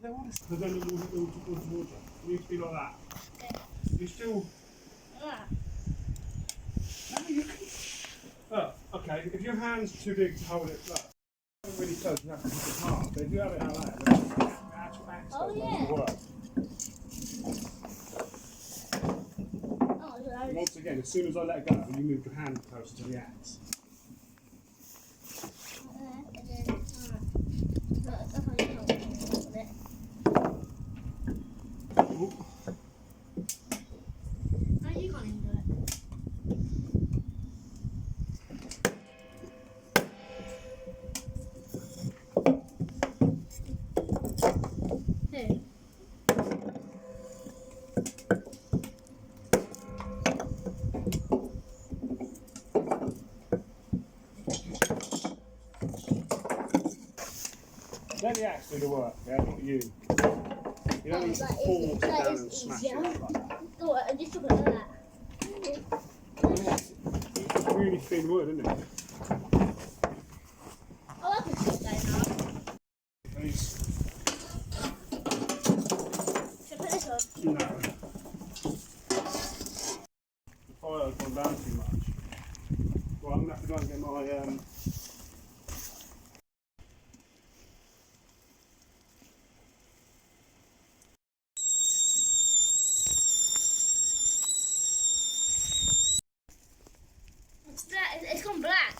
They want to. But then it will towards the water. You need to be like that. Okay. You still. Ah. No, you can. Oh, okay. If your hand's too big to hold it, look. Really close, you have to keep it hard. But if you have it out there, then the actual axe doesn't work. And once again, as soon as I let go, you move your hand closer to the axe. You can't even do it. Hey. Let the axe do the work, yeah, not you. You don't need to force it down and smash it like that. Oh, I just took it like that. It's really thin wood, isn't it? Oh, I can sit there now. Please. Should I put this on? No. The fire's gone down too much. Well, I'm going to have to go and get my It's black. It's gone black.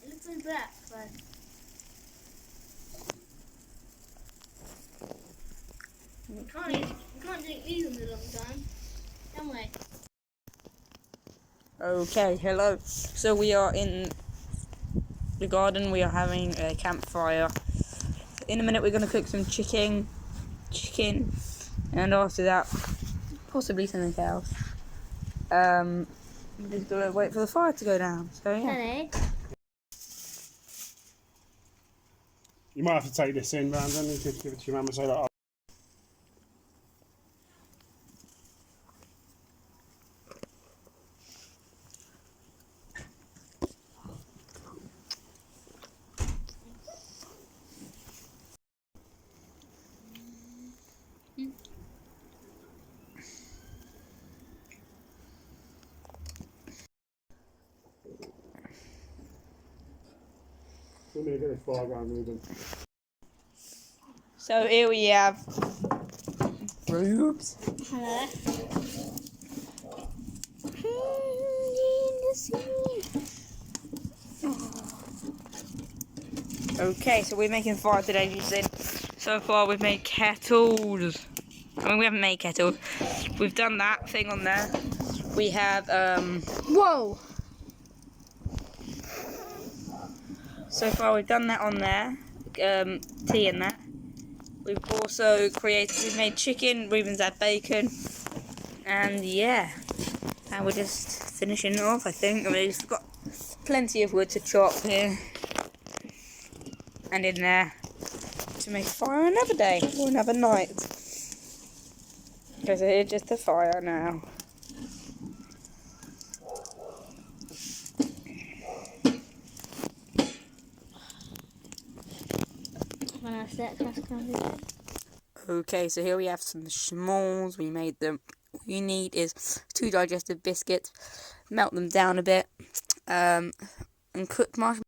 It looks like black, but we can't drink these in a long time, can we? Okay, hello. So we are in the garden. We are having a campfire. In a minute, we're going to cook some chicken, and after that, possibly something else. Just gotta wait for the fire to go down. So yeah. Honey. You might have to take this in, Brandon, and give it to your mum and say that. Let me get this fire going moving. So here we have Rubes. Hello. Okay, so we're making fire today using. So far, we've made kettles. I mean, we haven't made kettles. We've done that thing on there. We have Whoa. So far, we've done that on there, tea in that. We've also we've made chicken, Reuben's had bacon, and yeah, and we're just finishing it off, I think. We've got plenty of wood to chop here, and in there, to make a fire another day, or another night. Because it's just a fire now. Okay, so here we have some schmalls. We made them. All you need is 2 digestive biscuits, melt them down a bit, and cook marshmallows.